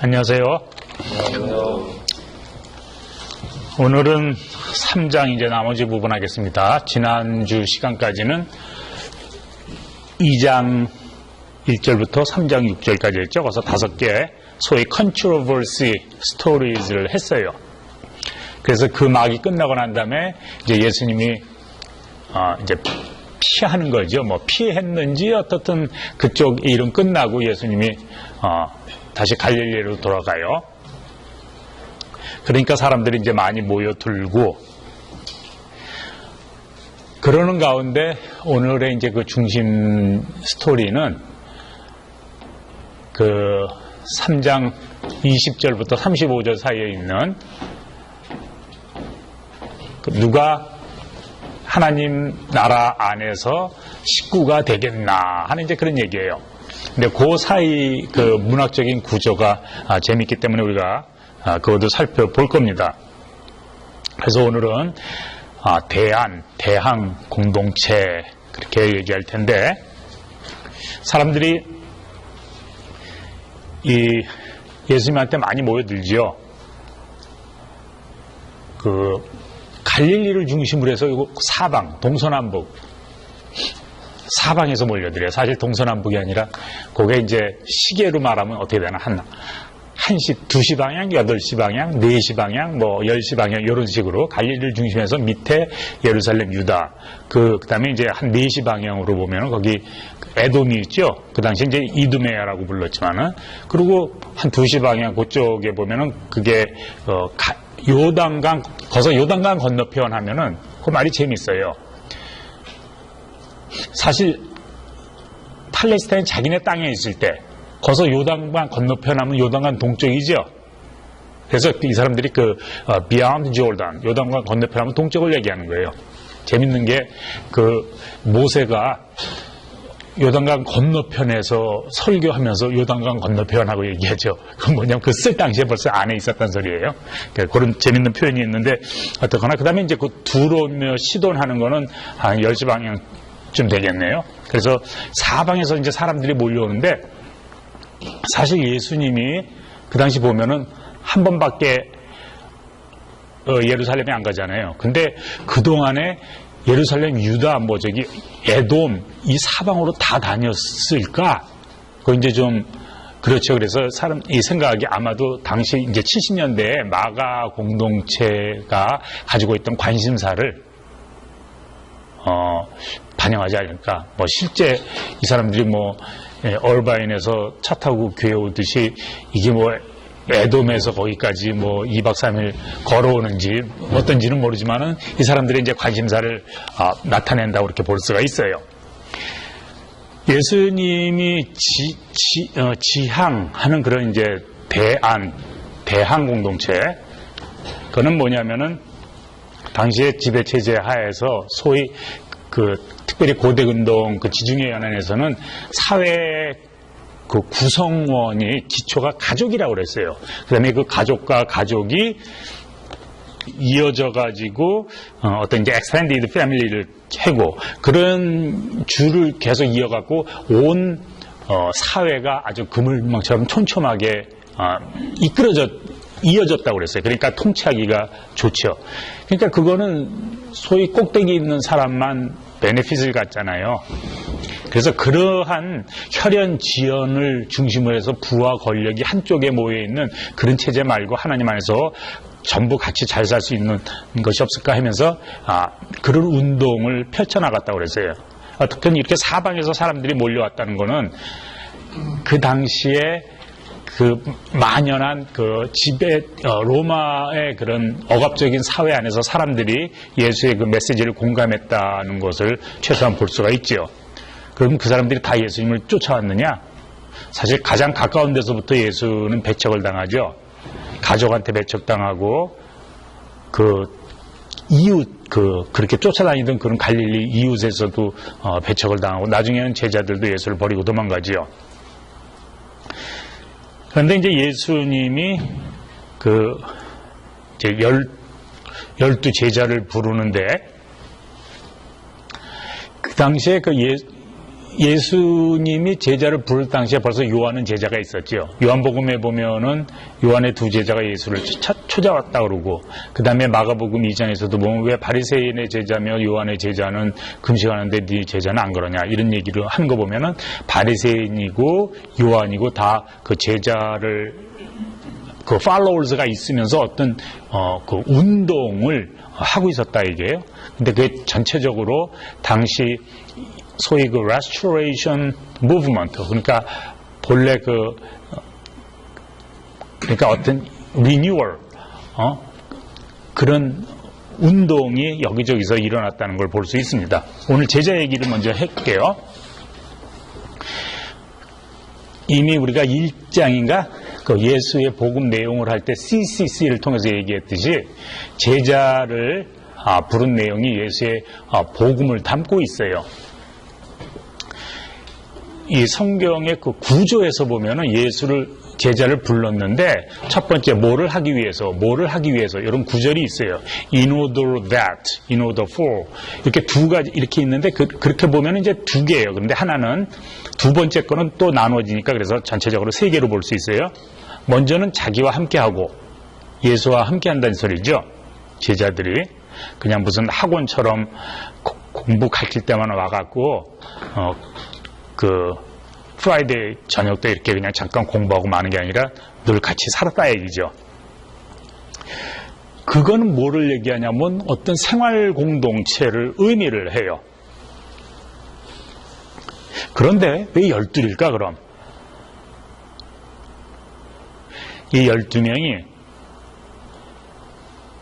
안녕하세요. 오늘은 3장 이제 나머지 부분 하겠습니다. 지난주 시간까지는 2장 1절부터 3장 6절까지 했죠. 그래서 5개 소위 controversy stories를 했어요. 그래서 그 막이 끝나고 난 다음에 이제 예수님이 이제 피하는 거죠. 뭐 피했는지 어떻든 그쪽 일은 끝나고 예수님이 다시 갈릴리로 돌아가요. 그러니까 사람들이 이제 많이 모여들고 그러는 가운데 오늘의 이제 그 중심 스토리는 그 3장 20절부터 35절 사이에 있는 누가 하나님 나라 안에서 식구가 되겠나 하는 이제 그런 얘기예요. 근데 그 사이 그 문학적인 구조가 재밌기 때문에 우리가 그것도 살펴볼 겁니다. 그래서 오늘은 대항 공동체 그렇게 얘기할 텐데 사람들이 이 예수님한테 많이 모여들죠. 그 갈릴리를 중심으로 해서 사방 동서남북 사방에서 몰려들어요. 사실 동서남북이 아니라 그게 이제 시계로 말하면 어떻게 되나 1시, 2시 방향, 8시 방향, 4시 방향, 뭐 10시 방향 이런 식으로 갈릴리를 중심해서 밑에 예루살렘, 유다 그 다음에 이제 한 4시 방향으로 보면은 거기 에돔이 있죠. 그 당시 이제 이두메아라고 불렀지만은 그리고 한 2시 방향 그쪽에 보면은 그게 요단강 거기서 요단강 건너편 하면은 그 말이 재밌어요. 사실 팔레스타인 자기네 땅에 있을 때 거기서 요단강 건너편 하면 요단강 동쪽이죠. 그래서 이 사람들이 beyond Jordan 요단강 건너편 하면 동쪽을 얘기하는 거예요. 재밌는 게 모세가 요단강 건너편에서 설교하면서 요단강 건너편하고 얘기하죠. 그건 뭐냐면 쓸 당시에 벌써 안에 있었단 소리예요. 그런 재밌는 표현이 있는데 어떻거나 그 다음에 이제 들어오며 시돈하는 거는 한 10시 방향쯤 되겠네요. 그래서 사방에서 이제 사람들이 몰려오는데 사실 예수님이 그 당시 보면은 한 번밖에 예루살렘에 안 가잖아요. 근데 그동안에 예루살렘, 유다, 에돔 이 사방으로 다 다녔을까? 그거 이제 좀 그렇죠. 그래서 이 생각이 아마도 당시 이제 70년대에 마가 공동체가 가지고 있던 관심사를 반영하지 않을까. 실제 이 사람들이 얼바인에서 차 타고 교회 오듯이 이게 에돔에서 거기까지 2박 3일 걸어오는지 어떤지는 모르지만은 이 사람들의 이제 관심사를 나타낸다고 이렇게 볼 수가 있어요. 예수님이 지향하는 그런 이제 대항 공동체 그거는 뭐냐면은 당시에 지배체제 하에서 소위 특별히 고대운동 지중해 연안에서는 사회 구성원이 기초가 가족이라고 그랬어요. 그 다음에 그 가족과 가족이 이어져 가지고 어떤 이제 extended family를 해고 그런 줄을 계속 이어갖고 온 사회가 아주 그물망처럼 촘촘하게 이어졌다고 그랬어요. 그러니까 통치하기가 좋죠. 그러니까 그거는 소위 꼭대기 있는 사람만 베네핏을 갖잖아요. 그래서 그러한 혈연 지연을 중심으로 해서 부와 권력이 한쪽에 모여있는 그런 체제 말고 하나님 안에서 전부 같이 잘 살 수 있는 것이 없을까 하면서 그런 운동을 펼쳐나갔다고 그랬어요. 어떻든 이렇게 사방에서 사람들이 몰려왔다는 거는 그 당시에 만연한 로마의 그런 억압적인 사회 안에서 사람들이 예수의 메시지를 공감했다는 것을 최소한 볼 수가 있죠. 그럼 그 사람들이 다 예수님을 쫓아왔느냐? 사실 가장 가까운 데서부터 예수는 배척을 당하죠. 가족한테 배척당하고 이웃 그렇게 쫓아다니던 그런 갈릴리 이웃에서도 배척을 당하고 나중에는 제자들도 예수를 버리고 도망가지요. 그런데 이제 예수님이 이제 12 제자를 부르는데 그 당시에 예수님이 제자를 부를 당시에 벌써 요한은 제자가 있었죠. 요한복음에 보면은 요한의 두 제자가 예수를 찾아왔다 그러고, 그 다음에 마가복음 2장에서도 보면 왜 바리새인의 제자며 요한의 제자는 금식하는데 네 제자는 안 그러냐 이런 얘기를 하는 거 보면은 바리새인이고 요한이고 다 그 제자를 그 팔로워즈가 있으면서 어떤 그 운동을 하고 있었다 이게요. 근데 그게 전체적으로 당시 소위 그 restoration movement, 그러니까 본래 그러니까 어떤 renewal, 그런 운동이 여기저기서 일어났다는 걸 볼 수 있습니다. 오늘 제자 얘기를 먼저 할게요. 이미 우리가 1장인가 그 예수의 복음 내용을 할 때 CCC를 통해서 얘기했듯이 제자를 부른 내용이 예수의 복음을 담고 있어요. 이 성경의 그 구조에서 보면은 제자를 불렀는데 첫 번째 뭐를 하기 위해서 이런 구절이 있어요. In order that, in order for 이렇게 두 가지 이렇게 있는데 그렇게 보면은 이제 두 개예요. 그런데 하나는 두 번째 거는 또 나눠지니까 그래서 전체적으로 세 개로 볼 수 있어요. 먼저는 자기와 함께하고 예수와 함께한다는 소리죠. 제자들이 그냥 무슨 학원처럼 공부 가르칠 때만 와갖고 프라이데이 저녁 때 이렇게 그냥 잠깐 공부하고 마는 게 아니라 늘 같이 살았다 얘기죠. 그거는 뭐를 얘기하냐면 어떤 생활 공동체를 의미를 해요. 그런데 왜 12일까 그럼? 이 12명이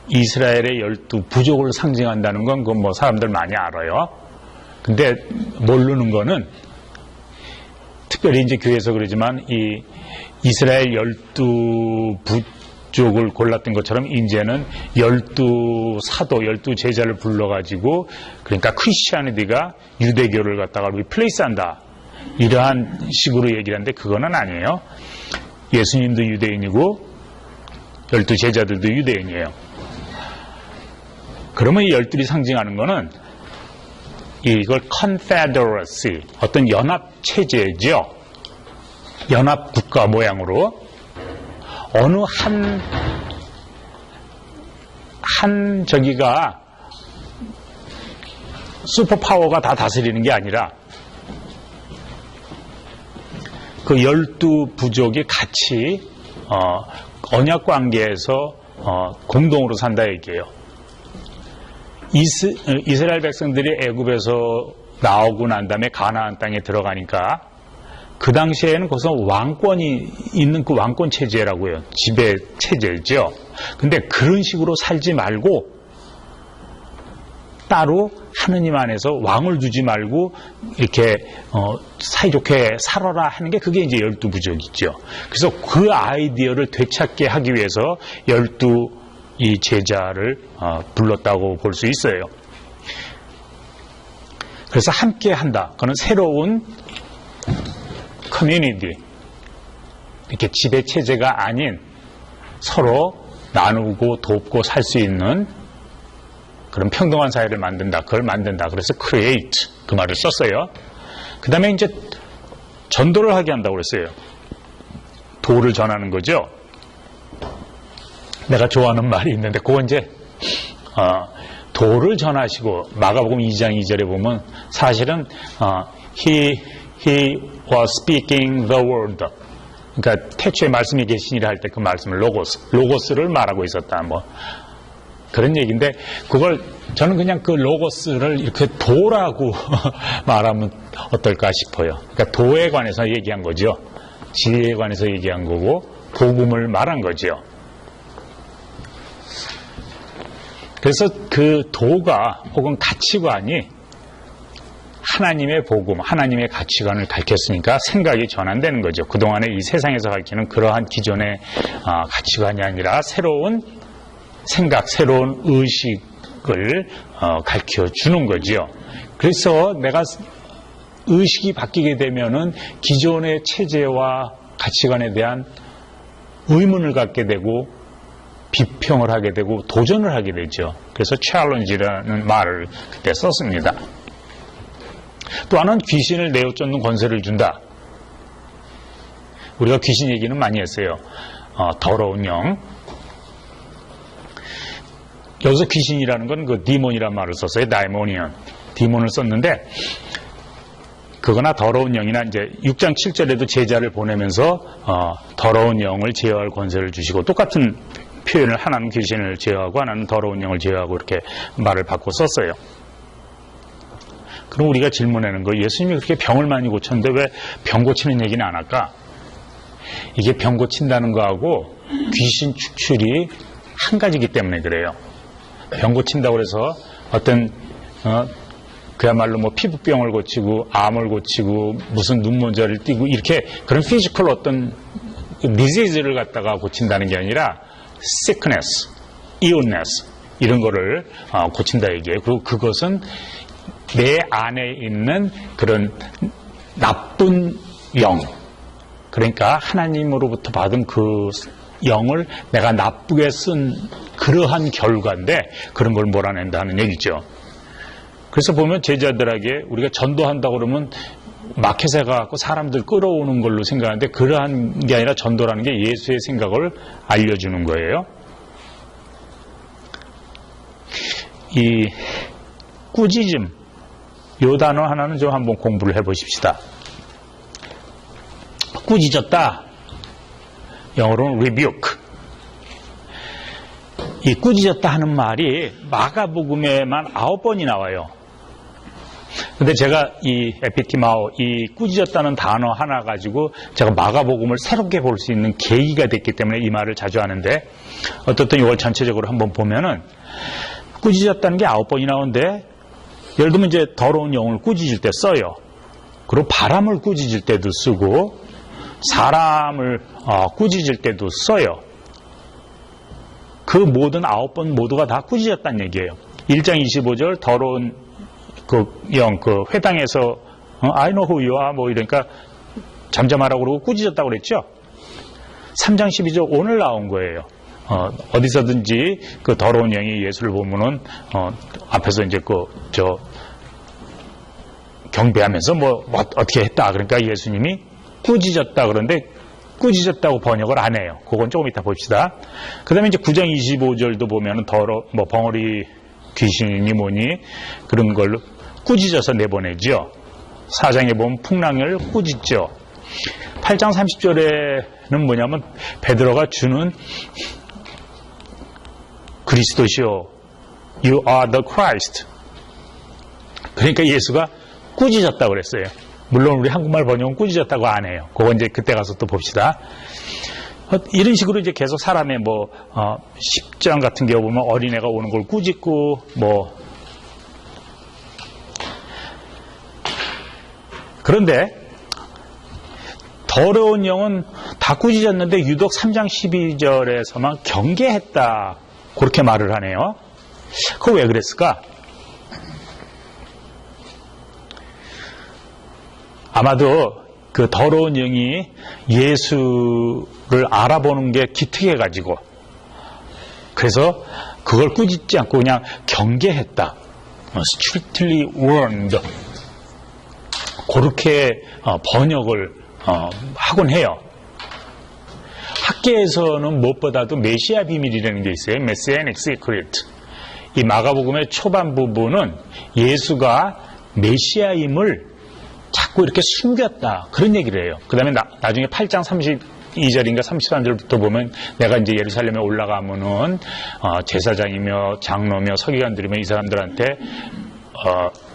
이스라엘의 12부족을 상징한다는 건 그건 뭐 사람들 많이 알아요. 근데 모르는 거는 특별히 이제 교회에서 그러지만 이 이스라엘 12부족을 골랐던 것처럼 이제는 12사도, 12제자를 불러가지고 그러니까 크리스티아니티가 유대교를 갖다가 리플레이스한다. 이러한 식으로 얘기를 하는데 그거는 아니에요. 예수님도 유대인이고 12제자들도 유대인이에요. 그러면 이 12이 상징하는 거는 이걸 confederacy, 어떤 연합체제죠. 연합국가 모양으로 어느 한 저기가 슈퍼파워가 다 다스리는 게 아니라 그 12부족이 같이 언약 관계에서 공동으로 산다 얘기예요. 이스라엘 백성들이 애굽에서 나오고 난 다음에 가나안 땅에 들어가니까 그 당시에는 거기서 왕권이 있는 그 왕권 체제라고요. 지배 체제죠. 근데 그런 식으로 살지 말고 따로 하느님 안에서 왕을 두지 말고 이렇게 사이좋게 살아라 하는 게 그게 이제 12부족이죠. 그래서 그 아이디어를 되찾게 하기 위해서 12이 제자를 불렀다고 볼 수 있어요. 그래서 함께 한다. 그건 새로운 커뮤니티, 이렇게 지배체제가 아닌 서로 나누고 돕고 살 수 있는 그런 평등한 사회를 만든다. 그걸 만든다. 그래서 create 그 말을 썼어요. 그 다음에 이제 전도를 하게 한다고 그랬어요. 도를 전하는 거죠. 내가 좋아하는 말이 있는데 그건 이제 도를 전하시고 마가복음 2장 2절에 보면 사실은 He was speaking the word. 그러니까 태초에 말씀이 계시니라 할 때 그 말씀을 로고스를 말하고 있었다. 뭐 그런 얘기인데 그걸 저는 그냥 그 로고스를 이렇게 도라고 말하면 어떨까 싶어요. 그러니까 도에 관해서 얘기한 거죠. 진리에 관해서 얘기한 거고 복음을 말한 거죠. 그래서 그 도가 혹은 가치관이 하나님의 복음, 하나님의 가치관을 가르쳤으니까 생각이 전환되는 거죠. 그동안에 이 세상에서 가르치는 그러한 기존의 가치관이 아니라 새로운 생각, 새로운 의식을 가르쳐 주는 거죠. 그래서 내가 의식이 바뀌게 되면은 기존의 체제와 가치관에 대한 의문을 갖게 되고 비평을 하게 되고 도전을 하게 되죠. 그래서 challenge라는 말을 그때 썼습니다. 또 하나는 귀신을 내어쫓는 권세를 준다. 우리가 귀신 얘기는 많이 했어요. 더러운 영. 여기서 귀신이라는 건 그 디몬이란 말을 썼어요. 다이모니언. 디몬을 썼는데, 그거나 더러운 영이나 이제 6장 7절에도 제자를 보내면서 더러운 영을 제어할 권세를 주시고, 똑같은 표현을 하나는 귀신을 제어하고 하나는 더러운 영을 제어하고 이렇게 말을 바꿔 썼어요. 그럼 우리가 질문하는 거, 예수님이 그렇게 병을 많이 고쳤는데 왜 병 고치는 얘기는 안 할까? 이게 병 고친다는 거하고 귀신 축출이 한 가지이기 때문에 그래요. 병 고친다고 해서 어떤 그야말로 뭐 피부병을 고치고 암을 고치고 무슨 눈모자를 띄고 이렇게 그런 피지컬 어떤 디지즈를 갖다가 고친다는 게 아니라 sickness, illness 이런 거를 고친다 얘기예요. 그리고 그것은 내 안에 있는 그런 나쁜 영, 그러니까 하나님으로부터 받은 그 영을 내가 나쁘게 쓴 그러한 결과인데 그런 걸 몰아낸다는 얘기죠. 그래서 보면 제자들에게 우리가 전도한다고 그러면 마켓에 가서 사람들 끌어오는 걸로 생각하는데 그러한 게 아니라 전도라는 게 예수의 생각을 알려주는 거예요. 이 꾸짖음, 요 단어 하나는 좀 한번 공부를 해보십시다. 꾸짖었다. 영어로는 rebuke. 이 꾸짖었다 하는 말이 마가복음에만 9번이 나와요. 근데 제가 이 에피티마오, 이 꾸짖었다는 단어 하나 가지고 제가 마가복음을 새롭게 볼 수 있는 계기가 됐기 때문에 이 말을 자주 하는데, 어떻든 이걸 전체적으로 한번 보면은 꾸짖었다는 게 9번이 나오는데, 예를 들면 이제 더러운 영을 꾸짖을 때 써요. 그리고 바람을 꾸짖을 때도 쓰고 사람을 꾸짖을 때도 써요. 그 모든 9번 모두가 다 꾸짖었다는 얘기예요. 1장 25절 더러운 그 영, 그 회당에서 I know who you are 뭐 이러니까 잠잠하라고 그러고 꾸짖었다고 그랬죠. 3장 12절 오늘 나온 거예요. 어디서든지 그 더러운 영이 예수를 보면은 앞에서 이제 경배하면서 뭐 어떻게 했다. 그러니까 예수님이 꾸짖었다 그런데 꾸짖었다고 번역을 안 해요. 그건 조금 이따 봅시다. 그 다음에 이제 9장 25절도 보면은 뭐 벙어리 귀신이 뭐니 그런 걸로 꾸짖어서 내보내죠. 4장에 보면 풍랑을 꾸짖죠. 8장 30절에는 뭐냐면 베드로가 주는 그리스도시요 You are the Christ. 그러니까 예수가 꾸짖었다고 그랬어요. 물론 우리 한국말 번역은 꾸짖었다고 안 해요. 그건 이제 그때 가서 또 봅시다. 이런 식으로 이제 계속 사람의 10장 같은 경우 보면 어린애가 오는 걸 꾸짖고 그런데 더러운 영은 다 꾸짖었는데 유독 3장 12절에서만 경계했다. 그렇게 말을 하네요. 그거 왜 그랬을까? 아마도 그 더러운 영이 예수를 알아보는 게 기특해가지고 그래서 그걸 꾸짖지 않고 그냥 경계했다. strictly warned. 그렇게 번역을 하곤 해요. 학계에서는 무엇보다도 메시아 비밀이라는 게 있어요. Messianic Secret. 이 마가복음의 초반 부분은 예수가 메시아임을 자꾸 이렇게 숨겼다. 그런 얘기를 해요. 그 다음에 나중에 8장 32절인가 33절부터 보면 내가 이제 예루살렘에 올라가면은 제사장이며 장로며 서기관들이며 이 사람들한테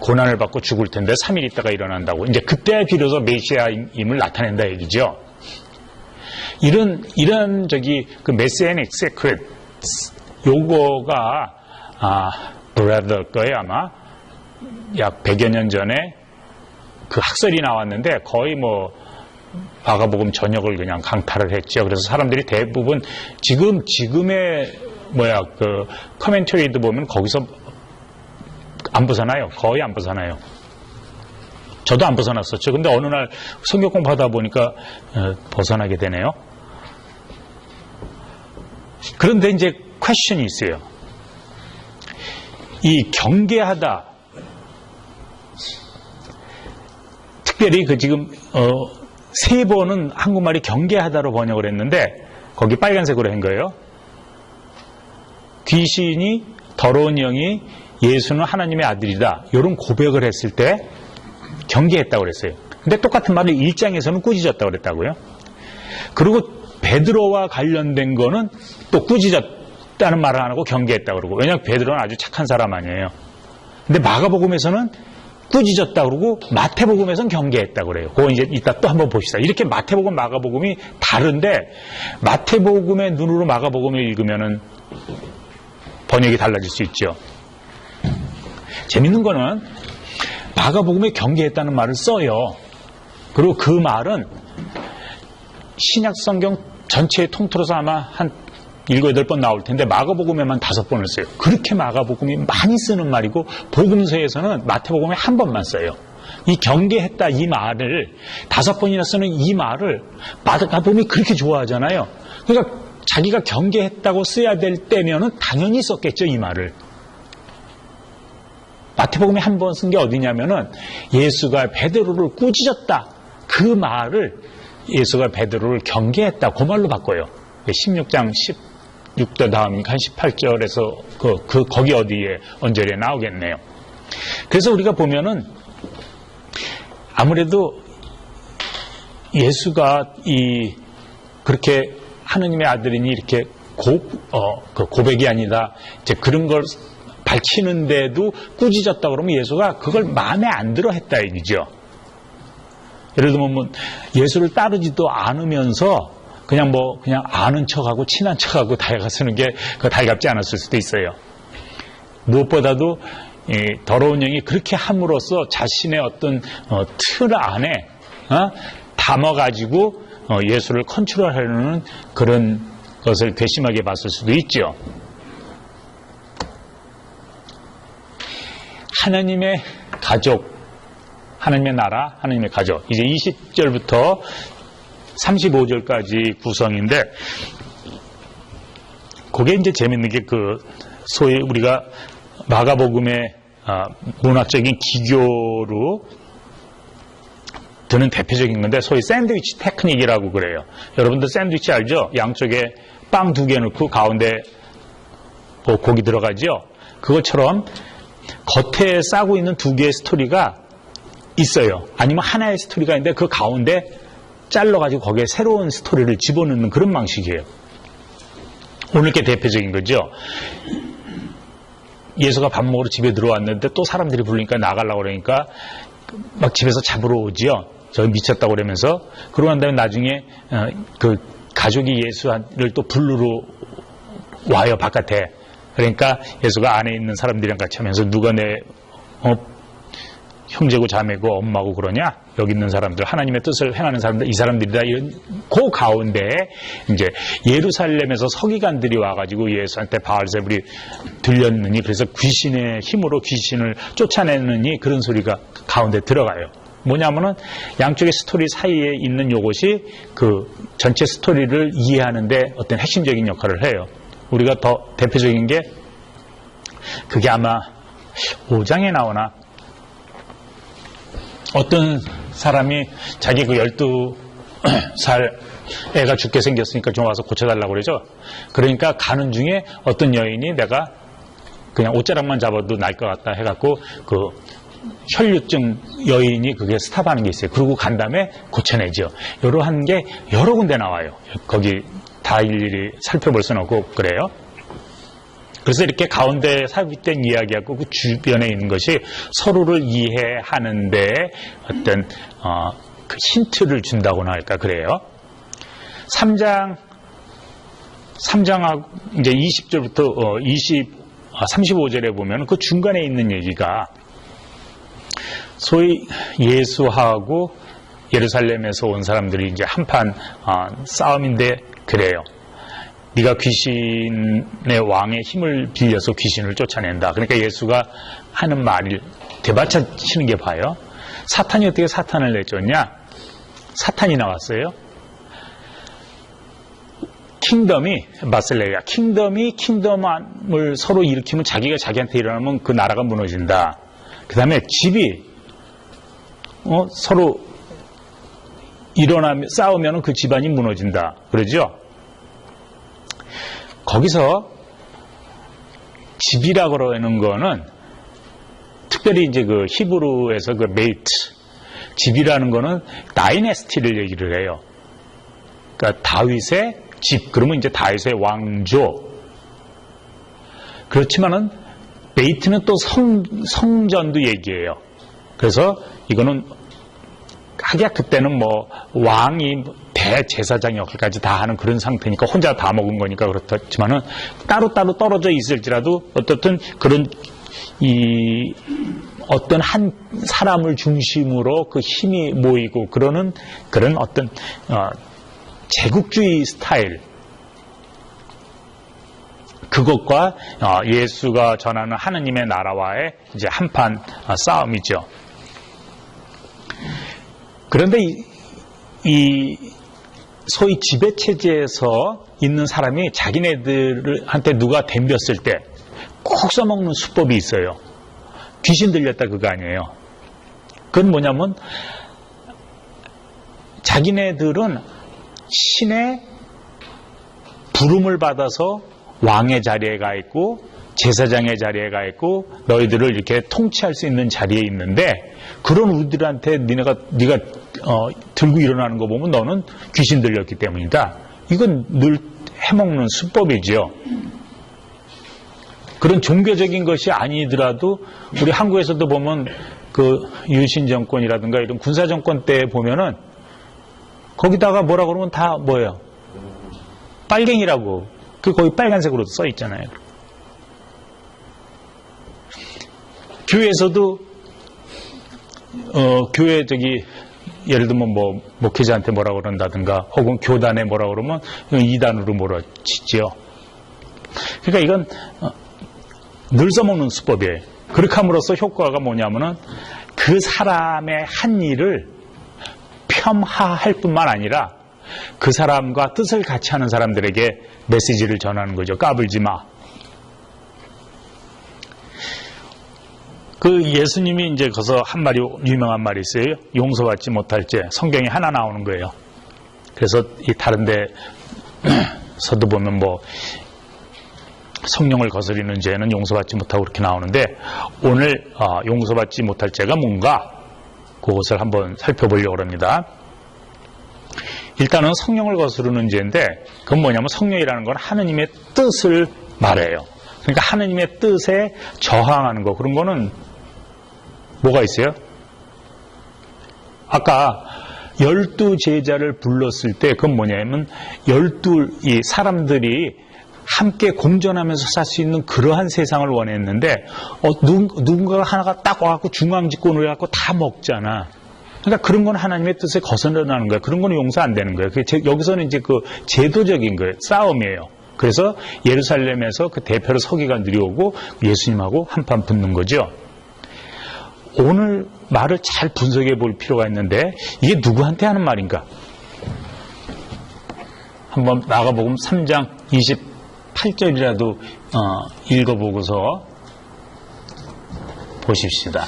고난을 받고 죽을 텐데 3일 있다가 일어난다고. 이제 그때 비로소 메시아임을 나타낸다 얘기죠. 이런 그 메시아닉 세크레트 요거가 브라더 거에 아마 약 100여 년 전에 그 학설이 나왔는데 거의 마가복음 전역을 그냥 강탈을 했죠. 그래서 사람들이 대부분 지금의 그 커멘터리도 보면 거기서 안 벗어나요. 거의 안 벗어나요. 저도 안 벗어났었죠. 근데 어느 날 성경 공부하다 보니까 벗어나게 되네요. 그런데 이제 퀘스천이 있어요. 이 경계하다 특별히 그 지금 세 번은 한국말이 경계하다로 번역을 했는데 거기 빨간색으로 한 거예요. 귀신이 더러운 영이 예수는 하나님의 아들이다. 이런 고백을 했을 때 경계했다고 그랬어요. 근데 똑같은 말을 1장에서는 꾸짖었다고 그랬다고요. 그리고 베드로와 관련된 거는 또 꾸짖었다는 말을 안 하고 경계했다고 그러고, 왜냐하면 베드로는 아주 착한 사람 아니에요. 근데 마가복음에서는 꾸짖었다고 그러고 마태복음에서는 경계했다고 그래요. 그거 이제 이따 또 한번 봅시다. 이렇게 마태복음, 마가복음이 다른데 마태복음의 눈으로 마가복음을 읽으면은 번역이 달라질 수 있죠. 재밌는 거는 마가복음에 경계했다는 말을 써요. 그리고 그 말은 신약 성경 전체의 통틀어서 아마 한 7, 8번 나올 텐데 마가복음에만 5번을 써요. 그렇게 마가복음이 많이 쓰는 말이고 복음서에서는 마태복음에 한 번만 써요. 이 경계했다 이 말을 5번이나 쓰는 이 말을 마가복음이 그렇게 좋아하잖아요. 그러니까 자기가 경계했다고 써야 될 때면은 당연히 썼겠죠, 이 말을. 마태복음에 한 번 쓴 게 어디냐면은 예수가 베드로를 꾸짖었다. 그 말을 예수가 베드로를 경계했다. 그 말로 바꿔요. 16장 16절 다음이니까 한 18절에서 거기 어디에 언저리에 나오겠네요. 그래서 우리가 보면은 아무래도 예수가 그렇게 하느님의 아들이니 이렇게 고백이 아니다. 이제 그런 걸 밝히는데도 꾸짖었다 그러면 예수가 그걸 마음에 안 들어 했다 얘기죠. 예를 들면 예수를 따르지도 않으면서 그냥 아는 척하고 친한 척하고 다해가 쓰는 게 달갑지 않았을 수도 있어요. 무엇보다도 더러운 영이 그렇게 함으로써 자신의 어떤 틀 안에 담아가지고 예수를 컨트롤하려는 그런 것을 괘씸하게 봤을 수도 있죠. 하나님의 가족, 하나님의 나라, 하나님의 가족. 이제 20절부터 35절까지 구성인데, 그게 이제 재밌는 게 소위 우리가 마가복음의 문학적인 기교로 드는 대표적인 건데, 소위 샌드위치 테크닉이라고 그래요. 여러분들 샌드위치 알죠? 양쪽에 빵 2개 넣고 가운데 고기 들어가죠? 그것처럼 겉에 싸고 있는 2개의 스토리가 있어요. 아니면 하나의 스토리가 있는데 그 가운데 잘라가지고 거기에 새로운 스토리를 집어넣는 그런 방식이에요. 오늘 게 대표적인 거죠. 예수가 밥 먹으러 집에 들어왔는데 또 사람들이 부르니까 나가려고 그러니까 막 집에서 잡으러 오지요. 저 미쳤다고 그러면서. 그러고 난 다음에 나중에 그 가족이 예수를 또 부르러 와요, 바깥에. 그러니까 예수가 안에 있는 사람들이랑 같이 하면서 누가 내 형제고 자매고 엄마고 그러냐? 여기 있는 사람들, 하나님의 뜻을 행하는 사람들, 이 사람들이다. 이런 그 가운데 이제 예루살렘에서 서기관들이 와가지고 예수한테 바알세불이 들렸느니, 그래서 귀신의 힘으로 귀신을 쫓아내느니 그런 소리가 가운데 들어가요. 뭐냐면은 양쪽의 스토리 사이에 있는 요것이 그 전체 스토리를 이해하는데 어떤 핵심적인 역할을 해요. 우리가 더 대표적인 게 그게 아마 5장에 나오나, 어떤 사람이 자기 12살 애가 죽게 생겼으니까 좀 와서 고쳐달라고 그러죠. 그러니까 가는 중에 어떤 여인이 내가 그냥 옷자락만 잡아도 날 것 같다 해갖고 그 혈류증 여인이 그게 스탑하는 게 있어요. 그러고 간 다음에 고쳐내죠. 이러한 게 여러 군데 나와요. 거기 다 일일이 살펴볼 수는 없고 그래요. 그래서 이렇게 가운데 삽입된 이야기하고 그 주변에 있는 것이 서로를 이해하는데 어떤 그 힌트를 준다고나 할까 그래요. 3장하고 이제 20절부터 35절에 보면 그 중간에 있는 얘기가 소위 예수하고 예루살렘에서 온 사람들이 이제 한판 싸움인데 그래요. 네가 귀신의 왕의 힘을 빌려서 귀신을 쫓아낸다. 그러니까 예수가 하는 말을 되받쳐치는 게 봐요. 사탄이 어떻게 사탄을 내쫓냐? 사탄이 나왔어요. 킹덤이 바실레야. 킹덤이 킹덤을 서로 일으키면 자기가 자기한테 일어나면 그 나라가 무너진다. 그 다음에 집이 서로 싸우면 그 집안이 무너진다. 그러죠? 거기서 집이라고 하는 거는 특별히 이제 그 히브리에서 그 메이트, 집이라는 거는 다이내스티를 얘기를 해요. 그러니까 다윗의 집, 그러면 이제 다윗의 왕조. 그렇지만은 메이트는 또 성전도 얘기해요. 그래서 이거는 하기야 그때는 뭐 왕이 대제사장 역할까지 다 하는 그런 상태니까 혼자 다 먹은 거니까 그렇지만은 따로따로 떨어져 있을지라도 어떻든 그런 어떤 한 사람을 중심으로 그 힘이 모이고 그런 어떤 제국주의 스타일, 그것과 예수가 전하는 하느님의 나라와의 이제 한판 싸움이죠. 그런데 이 소위 지배체제에서 있는 사람이 자기네들한테 누가 덤볐을 때 꼭 써먹는 수법이 있어요. 귀신 들렸다 그거 아니에요. 그건 뭐냐면 자기네들은 신의 부름을 받아서 왕의 자리에 가 있고 제사장의 자리에 가 있고 너희들을 이렇게 통치할 수 있는 자리에 있는데 그런 우리들한테 네가 들고 일어나는 거 보면 너는 귀신 들렸기 때문이다. 이건 늘 해먹는 수법이죠. 그런 종교적인 것이 아니더라도 우리 한국에서도 보면 그 유신 정권이라든가 이런 군사 정권 때 보면은 거기다가 뭐라 그러면 다 뭐예요? 빨갱이라고. 그 거기 빨간색으로 써 있잖아요. 교회에서도 교회 예를 들면 뭐 목회자한테 뭐라 그런다든가 혹은 교단에 뭐라 그러면 이단으로 몰아치지요. 그러니까 이건 늘 써먹는 수법이에요. 그렇게 함으로써 효과가 뭐냐면은 그 사람의 한 일을 폄하할 뿐만 아니라 그 사람과 뜻을 같이 하는 사람들에게 메시지를 전하는 거죠. 까불지 마. 그 예수님이 이제 거기서 한 말이 유명한 말이 있어요. 용서받지 못할 죄. 성경에 하나 나오는 거예요. 그래서 이 다른 데서도 보면 뭐 성령을 거스리는 죄는 용서받지 못하고 그렇게 나오는데 오늘 용서받지 못할 죄가 뭔가 그것을 한번 살펴보려고 합니다. 일단은 성령을 거스르는 죄인데 그건 뭐냐면 성령이라는 건 하느님의 뜻을 말해요. 그러니까 하느님의 뜻에 저항하는 거 그런 거는 뭐가 있어요? 아까 12 제자를 불렀을 때 그건 뭐냐면 12 사람들이 함께 공존하면서 살 수 있는 그러한 세상을 원했는데 누군가가 하나가 딱 와갖고 중앙집권을 해갖고 다 먹잖아. 그러니까 그런 건 하나님의 뜻에 거슬러나는 거예요. 그런 건 용서 안 되는 거예요. 여기서는 이제 그 제도적인 거예요. 싸움이에요. 그래서 예루살렘에서 그 대표로 서기가 들여오고 예수님하고 한판 붙는 거죠. 오늘 말을 잘 분석해 볼 필요가 있는데 이게 누구한테 하는 말인가? 한번 나가보면 3장 28절이라도 읽어보고서 보십시다.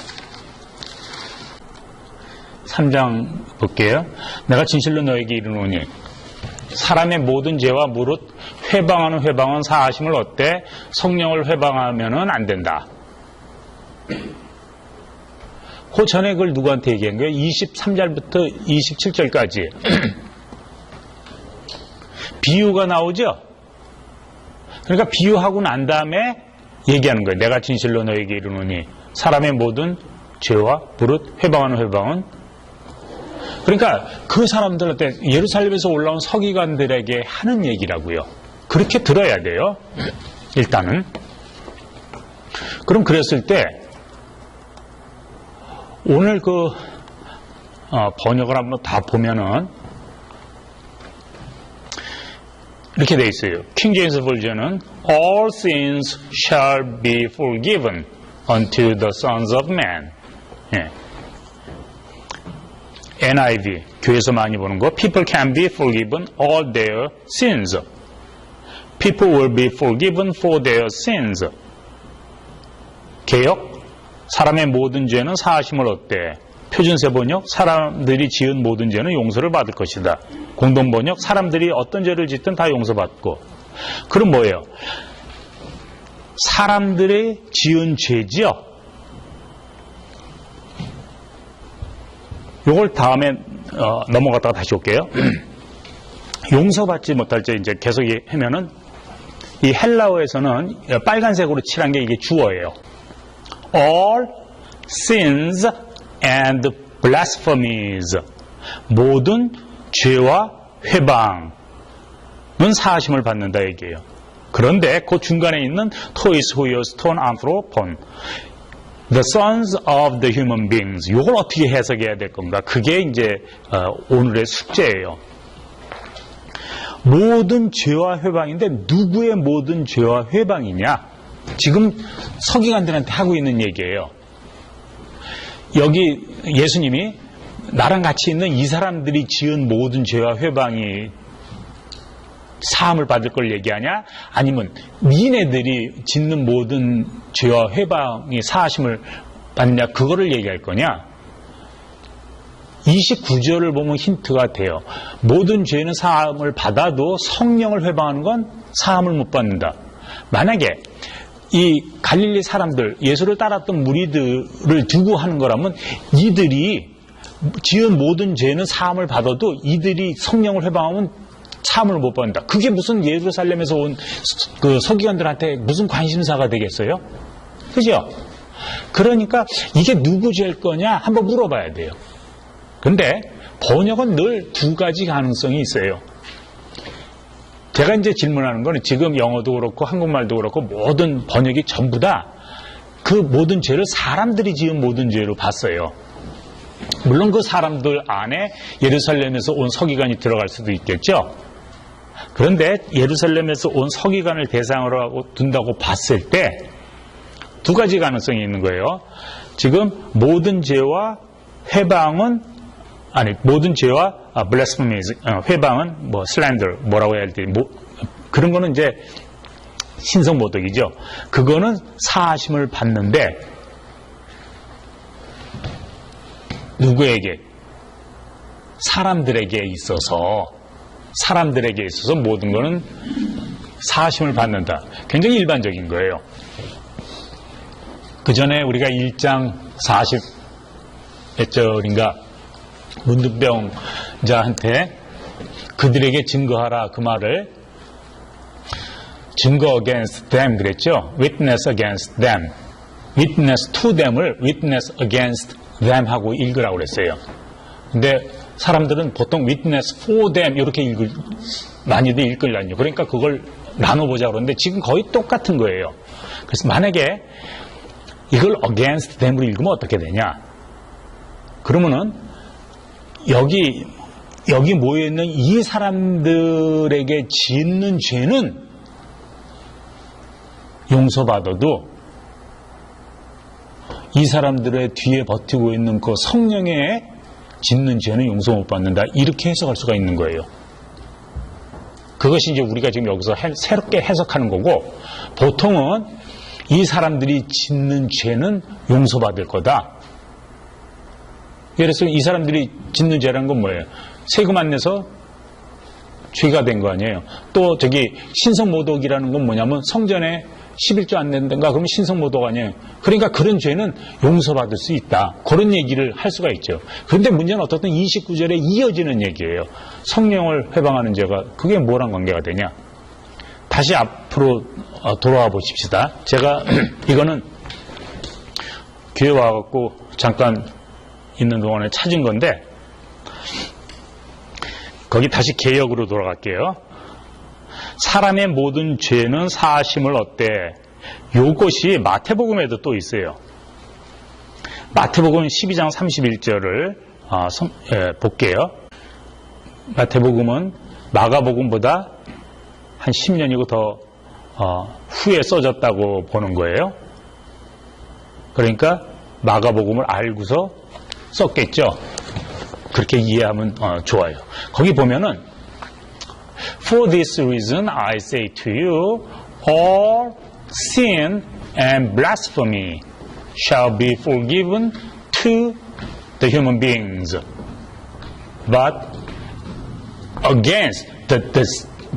3장 볼게요. 내가 진실로 너에게 이르노니 사람의 모든 죄와 무릇 회방하는 회방은 사하심을 얻되 성령을 회방하면은 안 된다. 그 전에 그걸 누구한테 얘기한 거예요? 23절부터 27절까지 비유가 나오죠? 그러니까 비유하고 난 다음에 얘기하는 거예요. 내가 진실로 너에게 이르노니 사람의 모든 죄와 무릇 회방하는 회방은 그러니까 그 사람들한테 예루살렘에서 올라온 서기관들에게 하는 얘기라고요. 그렇게 들어야 돼요. 일단은. 그럼 그랬을 때 오늘 그 번역을 한번 다 보면은 이렇게 돼 있어요. 킹 제임스 버전은 All sins shall be forgiven unto the sons of man. 예. NIV 교회에서 많이 보는 거 People can be forgiven all their sins. People will be forgiven for their sins. 개역 사람의 모든 죄는 사하심을 얻되 표준세 번역, 사람들이 지은 모든 죄는 용서를 받을 것이다. 공동 번역, 사람들이 어떤 죄를 짓든 다 용서받고. 그럼 뭐예요? 사람들이 지은 죄지요. 요걸 다음에 넘어갔다가 다시 올게요. 용서받지 못할 때 이제 계속 하면은 이 헬라어에서는 빨간색으로 칠한 게 이게 주어예요. All sins and blasphemies. 모든 죄와 회방은 사하심을 받는다 얘기예요. 그런데 그 중간에 있는 tois huios ton anthropon, the sons of the human beings. 이걸 어떻게 해석해야 될 건가? 그게 이제 오늘의 숙제예요. 모든 죄와 회방인데 누구의 모든 죄와 회방이냐? 지금 서기관들한테 하고 있는 얘기예요. 여기 예수님이 나랑 같이 있는 이 사람들이 지은 모든 죄와 회방이 사함을 받을 걸 얘기하냐? 아니면 니네들이 짓는 모든 죄와 회방이 사하심을 받느냐? 그거를 얘기할 거냐? 29절을 보면 힌트가 돼요. 모든 죄는 사함을 받아도 성령을 회방하는 건 사함을 못 받는다. 만약에 이 갈릴리 사람들, 예수를 따랐던 무리들을 두고 하는 거라면 이들이 지은 모든 죄는 사함을 받아도 이들이 성령을 회방하면 사함을 못 받는다. 그게 무슨 예루살렘에서 온 그 서기관들한테 무슨 관심사가 되겠어요? 그죠? 그러니까 이게 누구 죄일 거냐 한번 물어봐야 돼요. 근데 번역은 늘 두 가지 가능성이 있어요. 제가 이제 질문하는 거는 지금 영어도 그렇고 한국말도 그렇고 모든 번역이 전부 다 그 모든 죄를 사람들이 지은 모든 죄로 봤어요. 물론 그 사람들 안에 예루살렘에서 온 서기관이 들어갈 수도 있겠죠. 그런데 예루살렘에서 온 서기관을 대상으로 하고 둔다고 봤을 때 두 가지 가능성이 있는 거예요. 지금 모든 죄와 회방은 모든 죄와 blasphemy, 회방은 뭐 slander 뭐라고 해야 될지 그런 거는 이제 신성모독이죠. 그거는 사하심을 받는데 누구에게? 사람들에게 있어서 모든 거는 사하심을 받는다. 굉장히 일반적인 거예요. 그 전에 우리가 1장 40몇 절인가 문둥병자한테 그들에게 증거하라 그 말을 증거 against them 그랬죠. witness against them. witness to them을 witness against them 하고 읽으라고 그랬어요. 근데 사람들은 보통 witness for them 이렇게 많이들 읽으려요. 그러니까 그걸 나눠보자 그러는데 지금 거의 똑같은 거예요. 그래서 만약에 이걸 against them으로 읽으면 어떻게 되냐? 그러면은 여기 모여있는 이 사람들에게 짓는 죄는 용서받아도 이 사람들의 뒤에 버티고 있는 그 성령의 짓는 죄는 용서 못 받는다. 이렇게 해석할 수가 있는 거예요. 그것이 이제 우리가 지금 여기서 새롭게 해석하는 거고, 보통은 이 사람들이 짓는 죄는 용서받을 거다. 예를 들어서 이 사람들이 짓는 죄라는 건 뭐예요? 세금 안 내서 죄가 된 거 아니에요. 또 신성모독이라는 건 뭐냐면 성전에 11조 안 낸다가 그러면 신성모독 아니에요. 그러니까 그런 죄는 용서받을 수 있다. 그런 얘기를 할 수가 있죠. 그런데 문제는 어떻든 29절에 이어지는 얘기예요. 성령을 회방하는 죄가 그게 뭐랑 관계가 되냐? 다시 앞으로 돌아와 보십시다. 제가 이거는 교회 와갖고 잠깐 있는 동안에 찾은 건데 거기 다시 개역으로 돌아갈게요. 사람의 모든 죄는 사하심을 얻되 요것이 마태복음에도 또 있어요. 마태복음 12장 31절을 볼게요. 마태복음은 마가복음보다 한 10년이고 더 후에 써졌다고 보는 거예요. 그러니까 마가복음을 알고서 썼겠죠. 그렇게 이해하면 좋아요. 거기 보면은 For this reason I say to you, all sin and blasphemy shall be forgiven to the human beings. But against the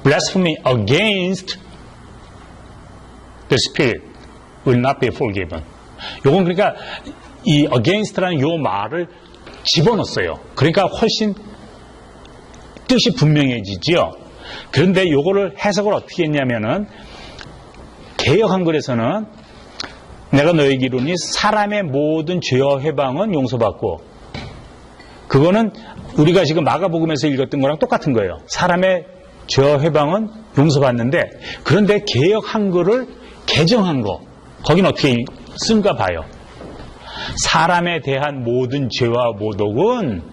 blasphemy against the spirit will not be forgiven. 요건 그러니까 이 against라는 요 말을 집어넣었어요. 그러니까 훨씬 뜻이 분명해지지요. 그런데 요거를 해석을 어떻게 했냐면은 개역 한글에서는 내가 너에게 이르니 사람의 모든 죄와 회방은 용서받고, 그거는 우리가 지금 마가복음에서 읽었던 거랑 똑같은 거예요. 사람의 죄와 회방은 용서받는데, 그런데 개역 한글을 개정한 거, 거긴 어떻게 쓴가 봐요. 사람에 대한 모든 죄와 모독은,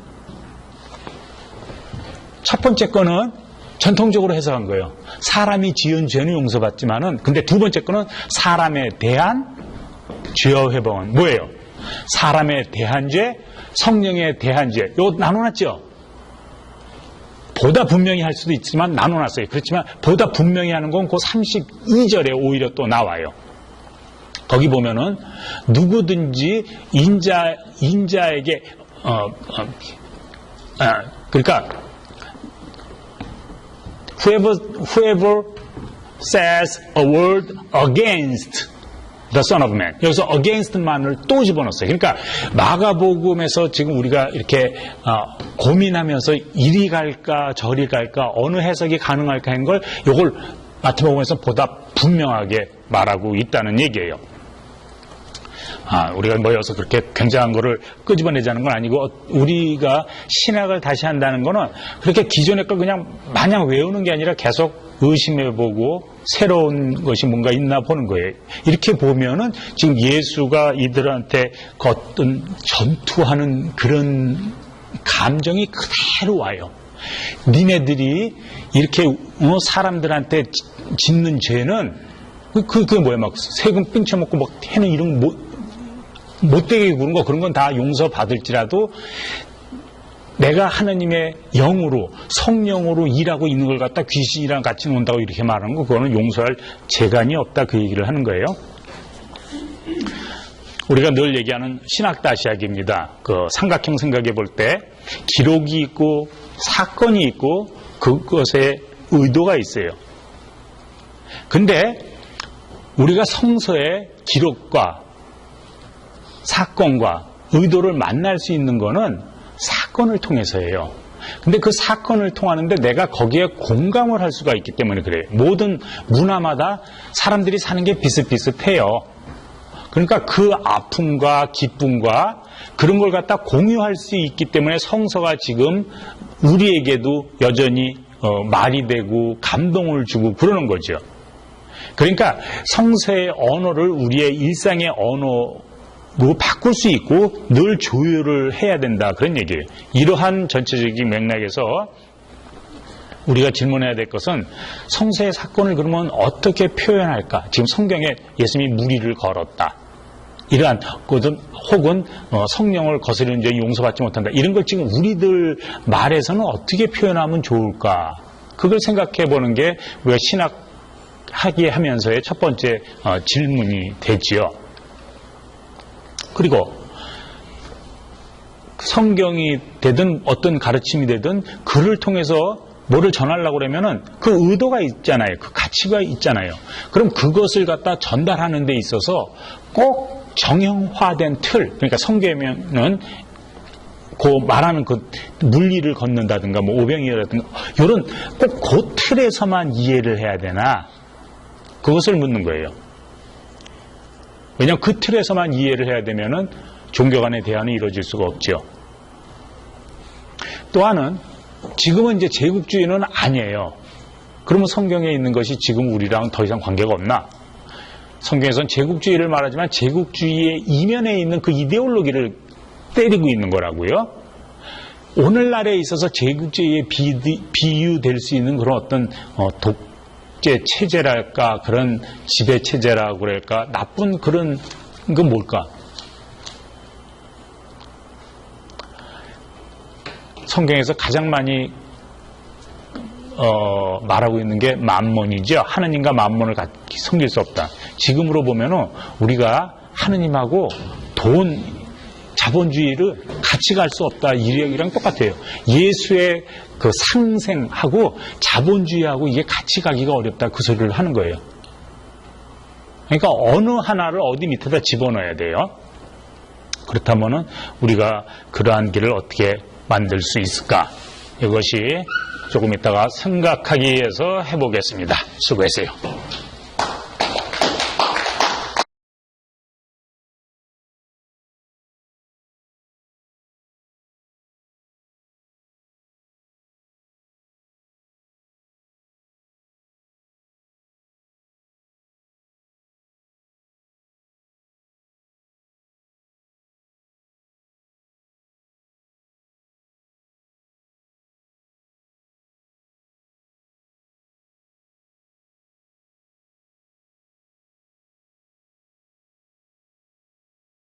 첫 번째 거는 전통적으로 해석한 거예요. 사람이 지은 죄는 용서받지만은, 근데 두 번째 거는 사람에 대한 죄와 회방은 뭐예요? 사람에 대한 죄, 성령에 대한 죄. 요거 나눠놨죠? 보다 분명히 할 수도 있지만 나눠놨어요. 그렇지만 보다 분명히 하는 건 그 32절에 오히려 또 나와요. 거기 보면은 누구든지 인자에게 그러니까 whoever says a word against the Son of Man. 여기서 against만을 또 집어넣었어요. 그러니까 마가복음에서 지금 우리가 이렇게 고민하면서 이리 갈까 저리 갈까 어느 해석이 가능할까 하는 걸 이걸 마태복음에서 보다 분명하게 말하고 있다는 얘기예요. 우리가 모여서 그렇게 굉장한 거를 끄집어내자는 건 아니고, 우리가 신학을 다시 한다는 거는 그렇게 기존의 걸 그냥 마냥 외우는 게 아니라 계속 의심해보고 새로운 것이 뭔가 있나 보는 거예요. 이렇게 보면은 지금 예수가 이들한테 어떤 전투하는 그런 감정이 그대로 와요. 니네들이 이렇게 사람들한테 짓는 죄는 그게 뭐야, 막 세금 삥쳐먹고 막 해는 이런 못되게 구는 거, 그런 건 다 용서받을지라도 내가 하나님의 영으로 성령으로 일하고 있는 걸 갖다 귀신이랑 같이 논다고 이렇게 말하는 거, 그거는 용서할 재간이 없다, 그 얘기를 하는 거예요. 우리가 늘 얘기하는 신학다시학입니다. 그 삼각형 생각해 볼 때 기록이 있고 사건이 있고 그것에 의도가 있어요. 근데 우리가 성서의 기록과 사건과 의도를 만날 수 있는 거는 사건을 통해서예요. 근데 그 사건을 통하는데 내가 거기에 공감을 할 수가 있기 때문에 그래요. 모든 문화마다 사람들이 사는 게 비슷비슷해요. 그러니까 그 아픔과 기쁨과 그런 걸 갖다 공유할 수 있기 때문에 성서가 지금 우리에게도 여전히 말이 되고 감동을 주고 그러는 거죠. 그러니까 성서의 언어를 우리의 일상의 언어로 바꿀 수 있고 늘 조율을 해야 된다, 그런 얘기예요. 이러한 전체적인 맥락에서 우리가 질문해야 될 것은 성서의 사건을 그러면 어떻게 표현할까? 지금 성경에 예수님이 무리를 걸었다, 이러한 것은 혹은 성령을 거스르는 죄 용서받지 못한다, 이런 걸 지금 우리들 말에서는 어떻게 표현하면 좋을까? 그걸 생각해 보는 게 우리가 신학하기 하면서의 첫 번째 질문이 되지요. 그리고 성경이 되든 어떤 가르침이 되든 글을 통해서 뭐를 전하려고 그러면은 그 의도가 있잖아요. 그 가치가 있잖아요. 그럼 그것을 갖다 전달하는 데 있어서 꼭 정형화된 틀, 그러니까 성경에는 그 말하는 그 물리를 걷는다든가 뭐 오병이어라든가 이런 꼭 그 틀에서만 이해를 해야 되나? 그것을 묻는 거예요. 왜냐하면 그 틀에서만 이해를 해야 되면은 종교 간의 대화는 이루어질 수가 없죠. 또 하나는 지금은 이제 제국주의는 아니에요. 그러면 성경에 있는 것이 지금 우리랑 더 이상 관계가 없나? 성경에서는 제국주의를 말하지만 제국주의의 이면에 있는 그 이데올로기를 때리고 있는 거라고요. 오늘날에 있어서 제국주의에 비유될 수 있는 그런 어떤 독재 체제랄까, 그런 지배 체제라고 그럴까, 나쁜 그런 건 뭘까? 성경에서 가장 많이 말하고 있는 게 만몬이죠. 하느님과 만몬을 같이 섬길 수 없다. 지금으로 보면은 우리가 하느님하고 돈, 자본주의를 같이 갈 수 없다. 이랑 똑같아요. 예수의 그 상생하고 자본주의하고 이게 같이 가기가 어렵다. 그 소리를 하는 거예요. 그러니까 어느 하나를 어디 밑에다 집어넣어야 돼요. 그렇다면은 우리가 그러한 길을 어떻게 만들 수 있을까? 이것이 조금 이따가 생각하기 위해서 해보겠습니다. 수고하세요.